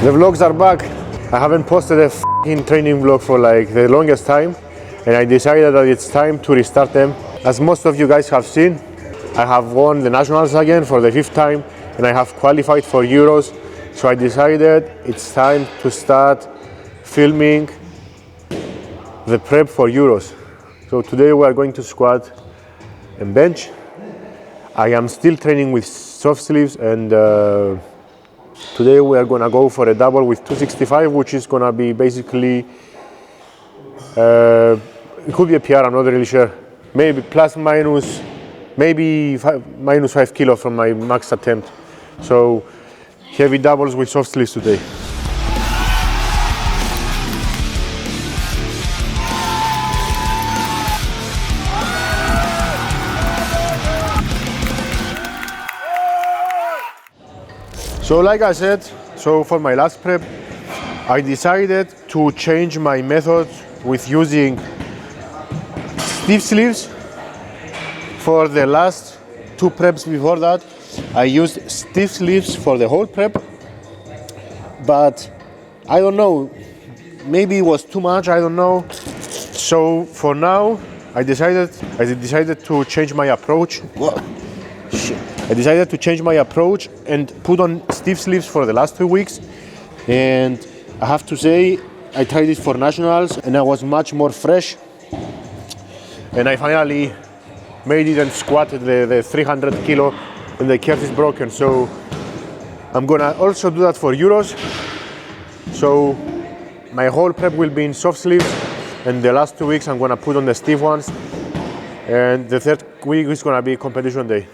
The vlogs are back. I haven't posted a f***ing training vlog for like the longest time, and I decided that it's time to restart them. As most of you guys have seen, I have won the nationals again for the 5th time, and I have qualified for Euros. So I decided it's time to start filming the prep for Euros. So today we are going to squat and bench. I am still training with soft sleeves, and today we are gonna go for a double with 265, which is gonna be basically, it could be a PR, I'm not really sure. Maybe plus minus, maybe minus 5 kilo from my max attempt. So heavy doubles with soft sleeves today. So like I said, so for my last prep, I decided to change my method with using stiff sleeves. For the last 2 preps before that, I used stiff sleeves for the whole prep, but I don't know, maybe it was too much, I don't know. So for now, I decided to change my approach. I decided to change my approach and put on stiff sleeves for the last 2 weeks, and I have to say I tried it for nationals and I was much more fresh, and I finally made it and squatted the 300 kilo and the curve is broken. So I'm gonna also do that for Euros. So my whole prep will be in soft sleeves, and the last 2 weeks I'm gonna put on the stiff ones, and the 3rd week is gonna be competition day.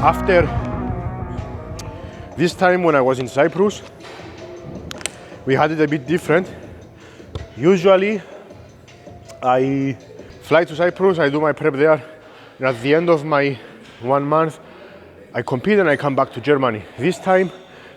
After this time when I was in Cyprus, we had it a bit different. Usually I fly to Cyprus, I do my prep there, and at the end of my 1 month I compete and I come back to Germany. This time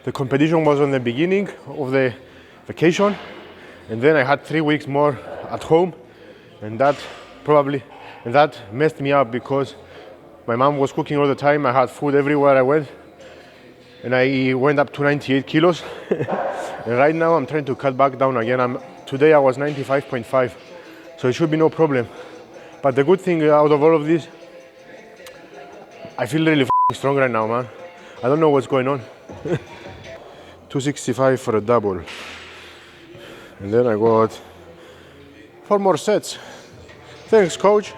the competition was on the beginning of the vacation, and then I had 3 weeks more at home, and that messed me up because my mom was cooking all the time. I had food everywhere I went, and I went up to 98 kilos. And right now I'm trying to cut back down again. Today I was 95.5, so it should be no problem. But the good thing out of all of this, I feel really strong right now, man. I don't know what's going on. 265 for a double, and then I got 4 more sets. Thanks, coach.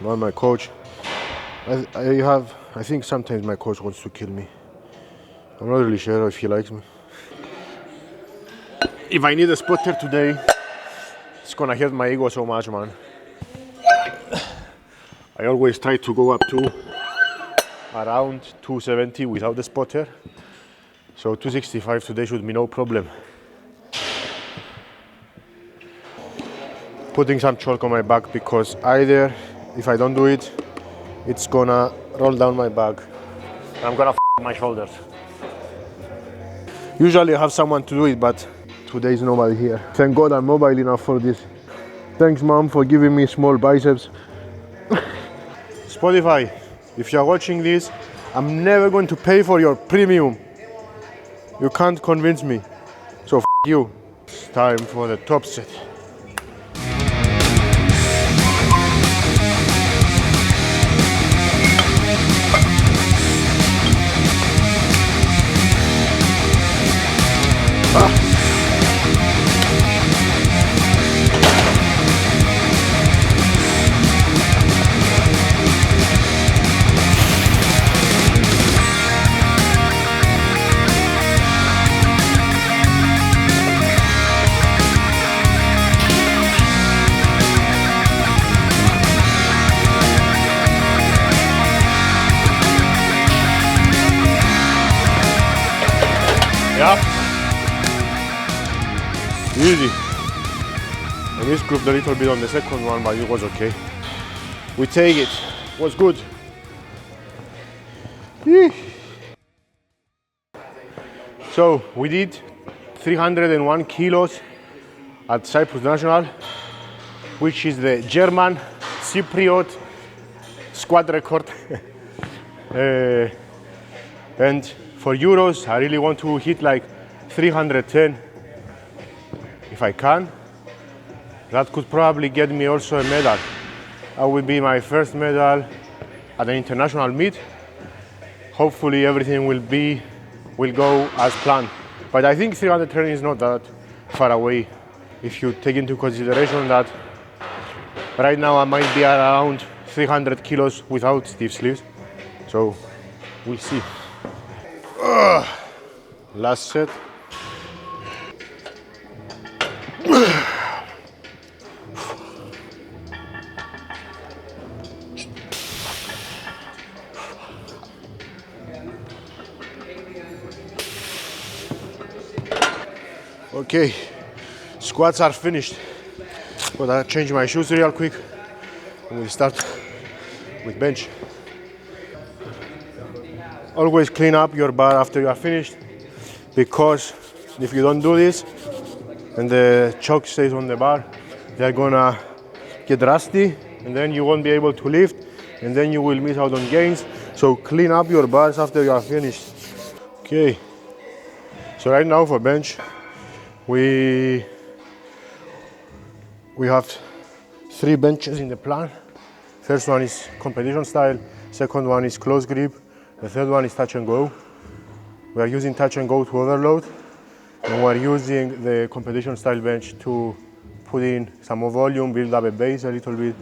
Not my coach. I think sometimes my coach wants to kill me. I'm not really sure if he likes me. If I need a spotter today, it's gonna hurt my ego so much, man. I always try to go up to around 270 without the spotter. So 265 today should be no problem. Putting some chalk on my back, because either if I don't do it, it's gonna roll down my back. I'm gonna my shoulders. Usually I have someone to do it, but today is nobody here. Thank God I'm mobile enough for this. Thanks, mom, for giving me small biceps. Spotify, if you're watching this, I'm never going to pay for your premium. You can't convince me. So you. It's time for the top set. Easy. I misgrouped a little bit on the second one, but it was okay. We take it. Was good. Eesh. So we did 301 kilos at Cyprus National, which is the German Cypriot squad record. And for Euros, I really want to hit like 310 if I can. That could probably get me also a medal. That will be my first medal at an international meet. Hopefully everything will go as planned. But I think 310 is not that far away if you take into consideration that right now I might be around 300 kilos without stiff sleeves. So we'll see. Last set. Okay, squats are finished. Gotta change my shoes real quick and we'll start with bench. Always clean up your bar after you are finished, because if you don't do this and the chalk stays on the bar, they're gonna get rusty and then you won't be able to lift and then you will miss out on gains. So clean up your bars after you are finished. Okay, so right now for bench, we have 3 benches in the plan. First one is competition style, second one is close grip, the third one is touch and go. We are using touch and go to overload, and we are using the competition style bench to put in some more volume, build up a base a little bit,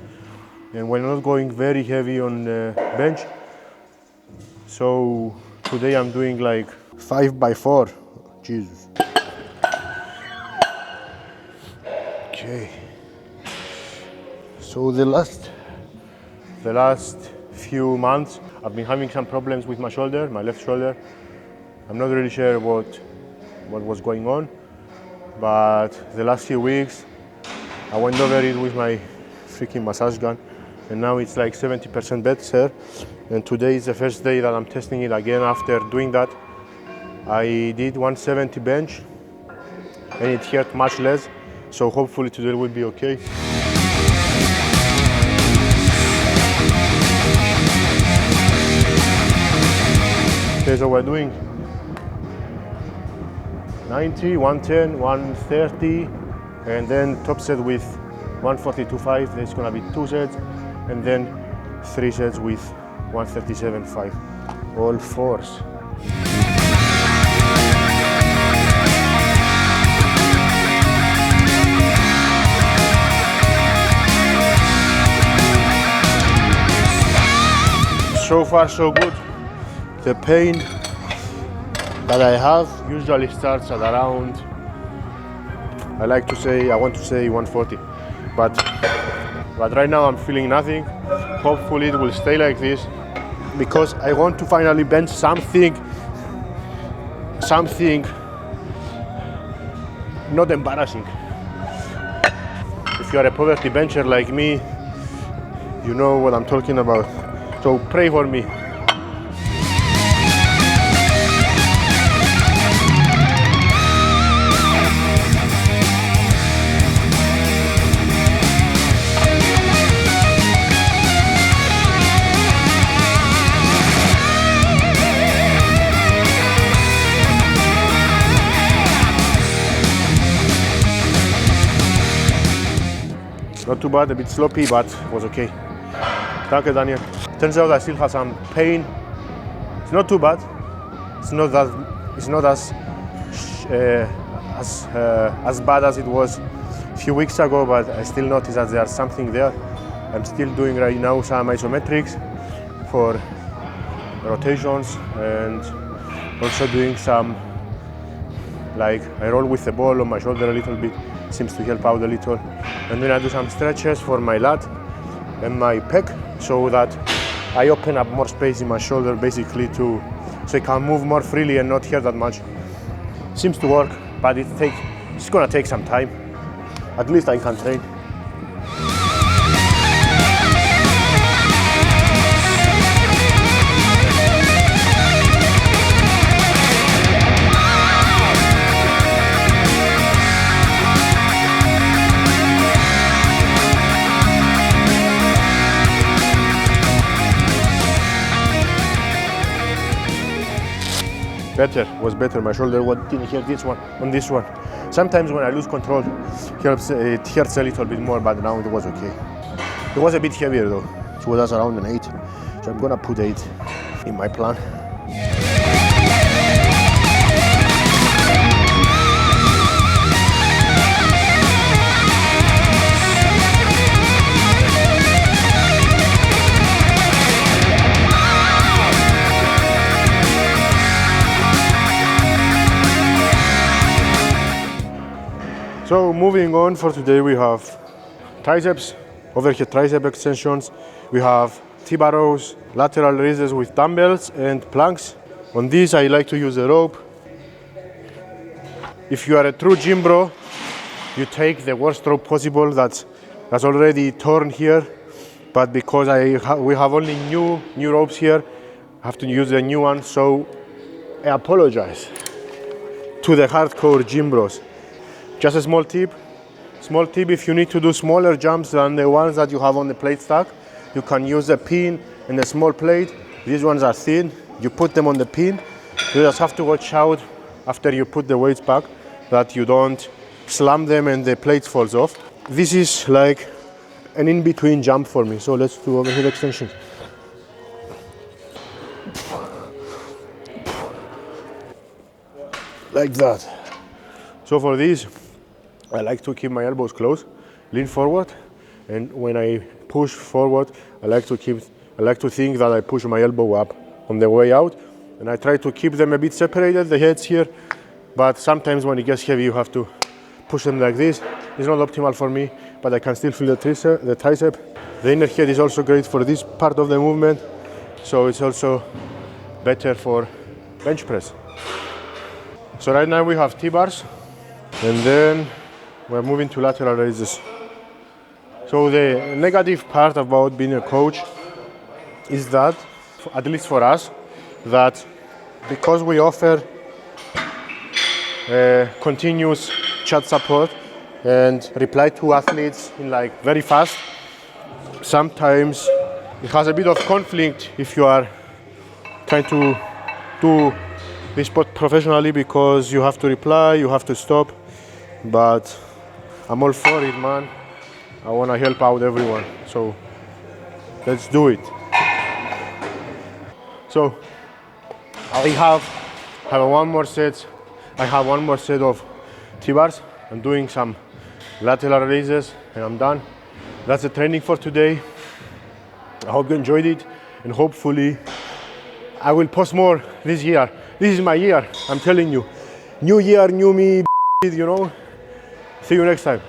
and we're not going very heavy on the bench. So today I'm doing like 5x4. Jesus. Okay. So the last few months I've been having some problems with my shoulder, my left shoulder. I'm not really sure what was going on, but the last few weeks I went over it with my freaking massage gun and now it's like 70% better. And today is the first day that I'm testing it again after doing that. I did 170 bench and it hurt much less, so hopefully today will be okay. Okay, so we're doing 90, 110, 130, and then top set with 142.5. There's gonna be 2 sets, and then 3 sets with 137.5. All fours. So far so good. The pain that I have usually starts at around, I want to say 140, but right now I'm feeling nothing. Hopefully it will stay like this, because I want to finally bench something not embarrassing. If you are a poverty bencher like me, you know what I'm talking about. So pray for me. Not too bad, a bit sloppy, but was okay. Thank you, Daniel. Turns out I still have some pain. It's not too bad. It's not as bad as it was a few weeks ago, but I still notice that there's something there. I'm still doing right now some isometrics for rotations, and also doing some, like, I roll with the ball on my shoulder a little bit. Seems to help out a little. And then I do some stretches for my lat and my pec, so that I open up more space in my shoulder, basically, so I can move more freely and not hurt that much. Seems to work, but it It's gonna take some time. At least I can train. Was better. My shoulder didn't hurt this one, on this one. Sometimes when I lose control, it hurts a little bit more, but now it was okay. It was a bit heavier though. It was around an 8. So I'm gonna put 8 in my plan. So moving on, for today we have triceps, overhead tricep extensions. We have T-bar rows, lateral raises with dumbbells and planks. On this I like to use a rope. If you are a true gym bro, you take the worst rope possible that's already torn here. But because we have only new ropes here, I have to use a new one. So I apologize to the hardcore gym bros. Just a small tip, if you need to do smaller jumps than the ones that you have on the plate stack, you can use a pin and a small plate. These ones are thin, you put them on the pin. You just have to watch out after you put the weights back that you don't slam them and the plate falls off. This is like an in-between jump for me, so let's do overhead extensions. Like that. So for this, I like to keep my elbows close, lean forward, and when I push forward, I like to think that I push my elbow up on the way out, and I try to keep them a bit separated, the heads here, but sometimes when it gets heavy, you have to push them like this. It's not optimal for me, but I can still feel the tricep. The inner head is also great for this part of the movement, so it's also better for bench press. So right now we have T-bars, and then we're moving to lateral raises. So the negative part about being a coach is that, at least for us, that because we offer continuous chat support and reply to athletes in like very fast, sometimes it has a bit of conflict if you are trying to do this sport professionally, because you have to reply, you have to stop. But I'm all for it, man. I want to help out everyone, so let's do it. So I have one more set. I have one more set of T-bars. I'm doing some lateral raises and I'm done. That's the training for today. I hope you enjoyed it, and hopefully I will post more this year. This is my year, I'm telling you. New year, new me, you know. See you next time.